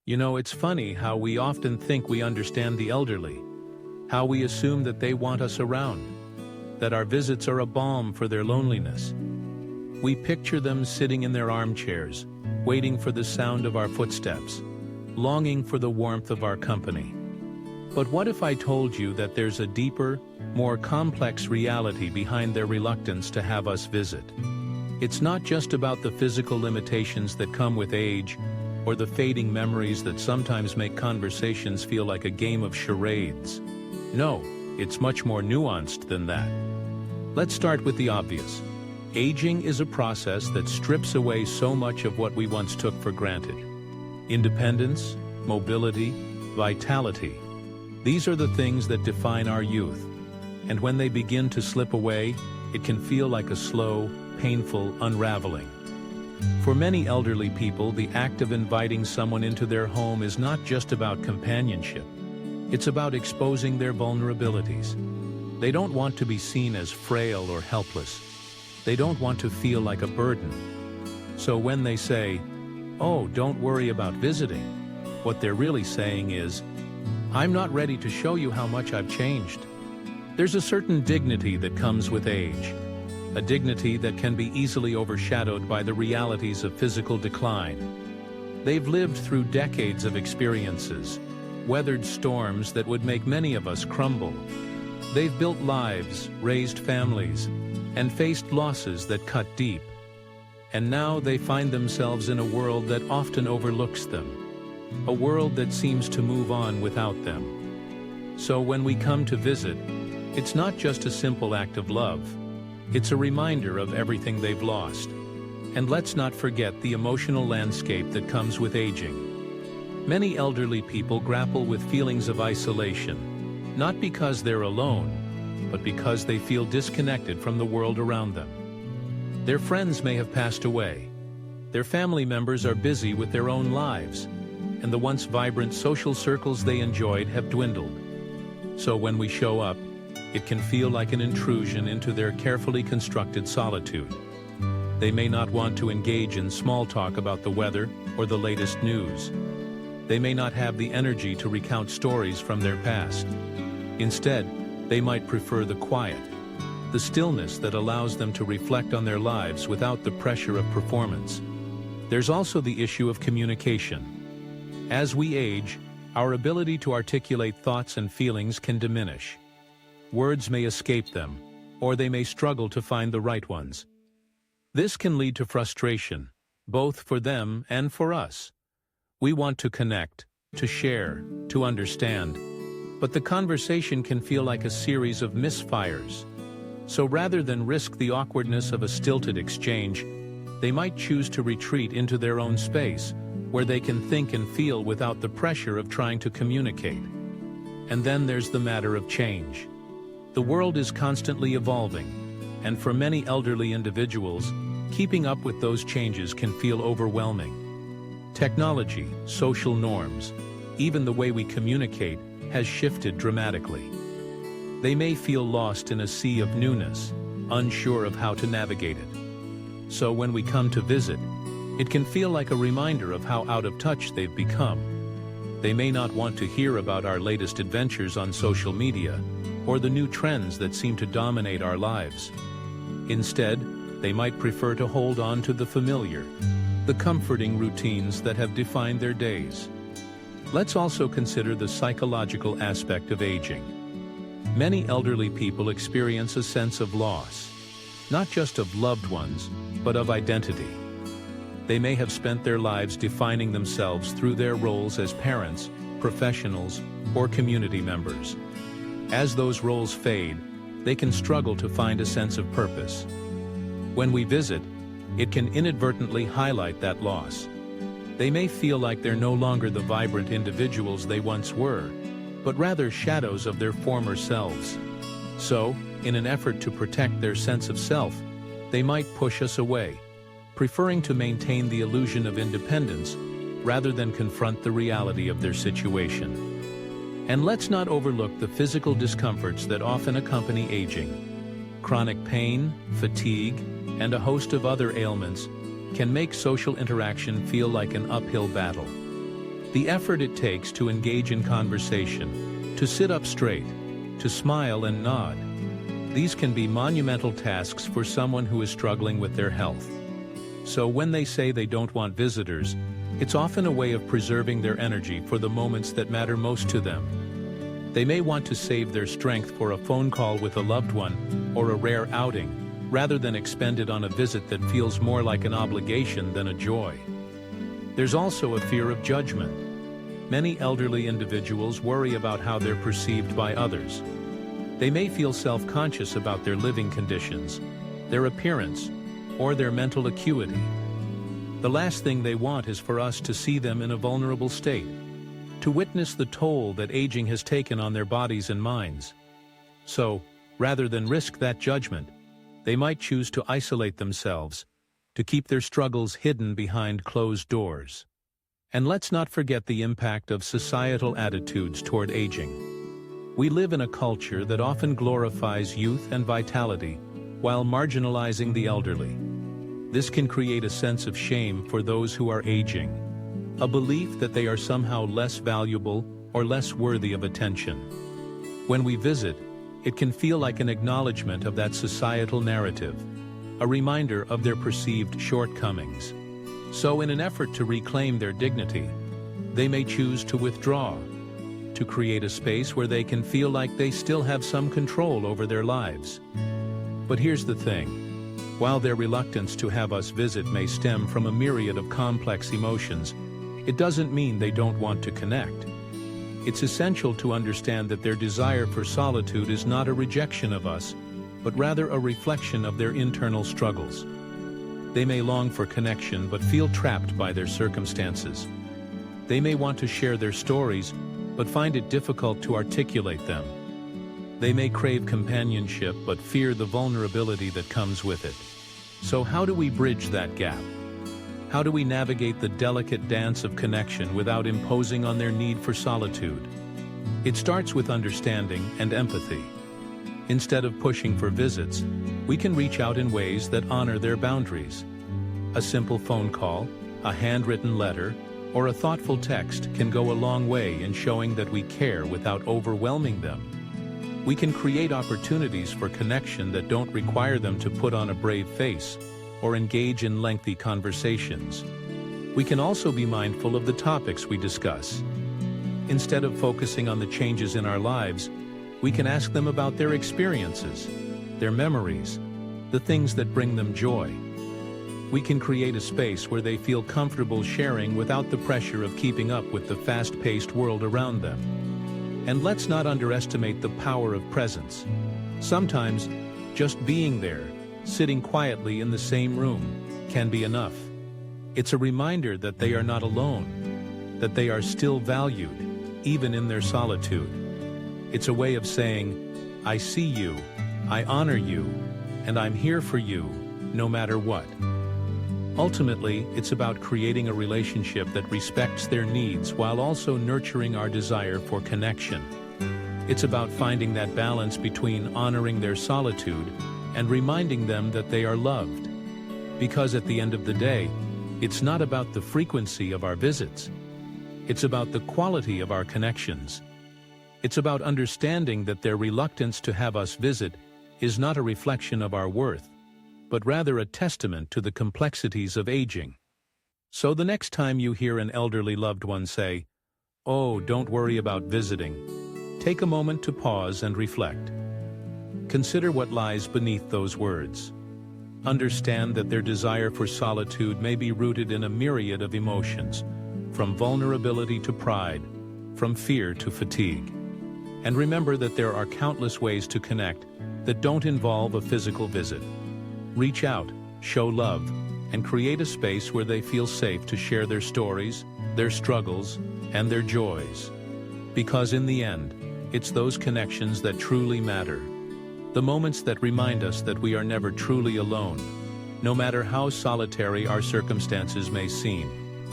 It's funny how we often think we understand the elderly, how we assume that they want us around, that our visits are a balm for their loneliness. We picture them sitting in their armchairs, waiting for the sound of our footsteps, longing for the warmth of our company. But what if I told you that there's a deeper, more complex reality behind their reluctance to have us visit? It's not just about the physical limitations that come with age, or the fading memories that sometimes make conversations feel like a game of charades. No, it's much more nuanced than that. Let's start with the obvious. Aging is a process that strips away so much of what we once took for granted. Independence, mobility, vitality. These are the things that define our youth. And when they begin to slip away, it can feel like a slow, painful unraveling. For many elderly people, the act of inviting someone into their home is not just about companionship. It's about exposing their vulnerabilities. They don't want to be seen as frail or helpless. They don't want to feel like a burden. So when they say, "Oh, don't worry about visiting," what they're really saying is, "I'm not ready to show you how much I've changed." There's a certain dignity that comes with age, a dignity that can be easily overshadowed by the realities of physical decline. They've lived through decades of experiences, weathered storms that would make many of us crumble. They've built lives, raised families, and faced losses that cut deep. And now they find themselves in a world that often overlooks them, a world that seems to move on without them. So when we come to visit, it's not just a simple act of love. It's a reminder of everything they've lost. And let's not forget the emotional landscape that comes with aging. Many elderly people grapple with feelings of isolation, not because they're alone, but because they feel disconnected from the world around them. Their friends may have passed away. Their family members are busy with their own lives, and the once vibrant social circles they enjoyed have dwindled. So when we show up, it can feel like an intrusion into their carefully constructed solitude. They may not want to engage in small talk about the weather or the latest news. They may not have the energy to recount stories from their past. Instead, they might prefer the quiet, the stillness that allows them to reflect on their lives without the pressure of performance. There's also the issue of communication. As we age, our ability to articulate thoughts and feelings can diminish. Words may escape them, or they may struggle to find the right ones. This can lead to frustration, both for them and for us. We want to connect, to share, to understand, but the conversation can feel like a series of misfires. So rather than risk the awkwardness of a stilted exchange, they might choose to retreat into their own space, where they can think and feel without the pressure of trying to communicate. And then there's the matter of change. The world is constantly evolving, and for many elderly individuals, keeping up with those changes can feel overwhelming. Technology, social norms, even the way we communicate has shifted dramatically. They may feel lost in a sea of newness, unsure of how to navigate it. So when we come to visit, it can feel like a reminder of how out of touch they've become. They may not want to hear about our latest adventures on social media, or the new trends that seem to dominate our lives. Instead, they might prefer to hold on to the familiar, the comforting routines that have defined their days. Let's also consider the psychological aspect of aging. Many elderly people experience a sense of loss, not just of loved ones, but of identity. They may have spent their lives defining themselves through their roles as parents, professionals, or community members. As those roles fade, they can struggle to find a sense of purpose. When we visit, it can inadvertently highlight that loss. They may feel like they're no longer the vibrant individuals they once were, but rather shadows of their former selves. So, in an effort to protect their sense of self, they might push us away, preferring to maintain the illusion of independence rather than confront the reality of their situation. And let's not overlook the physical discomforts that often accompany aging. Chronic pain, fatigue, and a host of other ailments can make social interaction feel like an uphill battle. The effort it takes to engage in conversation, to sit up straight, to smile and nod. These can be monumental tasks for someone who is struggling with their health. So when they say they don't want visitors, it's often a way of preserving their energy for the moments that matter most to them. They may want to save their strength for a phone call with a loved one or a rare outing, rather than expend it on a visit that feels more like an obligation than a joy. There's also a fear of judgment. Many elderly individuals worry about how they're perceived by others. They may feel self-conscious about their living conditions, their appearance, or their mental acuity. The last thing they want is for us to see them in a vulnerable state, to witness the toll that aging has taken on their bodies and minds. So, rather than risk that judgment, they might choose to isolate themselves, to keep their struggles hidden behind closed doors. And let's not forget the impact of societal attitudes toward aging. We live in a culture that often glorifies youth and vitality, while marginalizing the elderly. This can create a sense of shame for those who are aging, a belief that they are somehow less valuable or less worthy of attention. When we visit, it can feel like an acknowledgement of that societal narrative, a reminder of their perceived shortcomings. So in an effort to reclaim their dignity, they may choose to withdraw, to create a space where they can feel like they still have some control over their lives. But here's the thing. While their reluctance to have us visit may stem from a myriad of complex emotions, it doesn't mean they don't want to connect. It's essential to understand that their desire for solitude is not a rejection of us, but rather a reflection of their internal struggles. They may long for connection but feel trapped by their circumstances. They may want to share their stories, but find it difficult to articulate them. They may crave companionship but fear the vulnerability that comes with it. So how do we bridge that gap? How do we navigate the delicate dance of connection without imposing on their need for solitude? It starts with understanding and empathy. Instead of pushing for visits, we can reach out in ways that honor their boundaries. A simple phone call, a handwritten letter, or a thoughtful text can go a long way in showing that we care without overwhelming them. We can create opportunities for connection that don't require them to put on a brave face or engage in lengthy conversations. We can also be mindful of the topics we discuss. Instead of focusing on the changes in our lives, we can ask them about their experiences, their memories, the things that bring them joy. We can create a space where they feel comfortable sharing without the pressure of keeping up with the fast-paced world around them. And let's not underestimate the power of presence. Sometimes, just being there, sitting quietly in the same room, can be enough. It's a reminder that they are not alone, that they are still valued, even in their solitude. It's a way of saying, I see you, I honor you, and I'm here for you, no matter what. Ultimately, it's about creating a relationship that respects their needs while also nurturing our desire for connection. It's about finding that balance between honoring their solitude and reminding them that they are loved. Because at the end of the day, it's not about the frequency of our visits. It's about the quality of our connections. It's about understanding that their reluctance to have us visit is not a reflection of our worth, but rather a testament to the complexities of aging. So the next time you hear an elderly loved one say, "Oh, don't worry about visiting," take a moment to pause and reflect. Consider what lies beneath those words. Understand that their desire for solitude may be rooted in a myriad of emotions, from vulnerability to pride, from fear to fatigue. And remember that there are countless ways to connect that don't involve a physical visit. Reach out, show love, and create a space where they feel safe to share their stories, their struggles, and their joys. Because in the end, it's those connections that truly matter. The moments that remind us that we are never truly alone, no matter how solitary our circumstances may seem.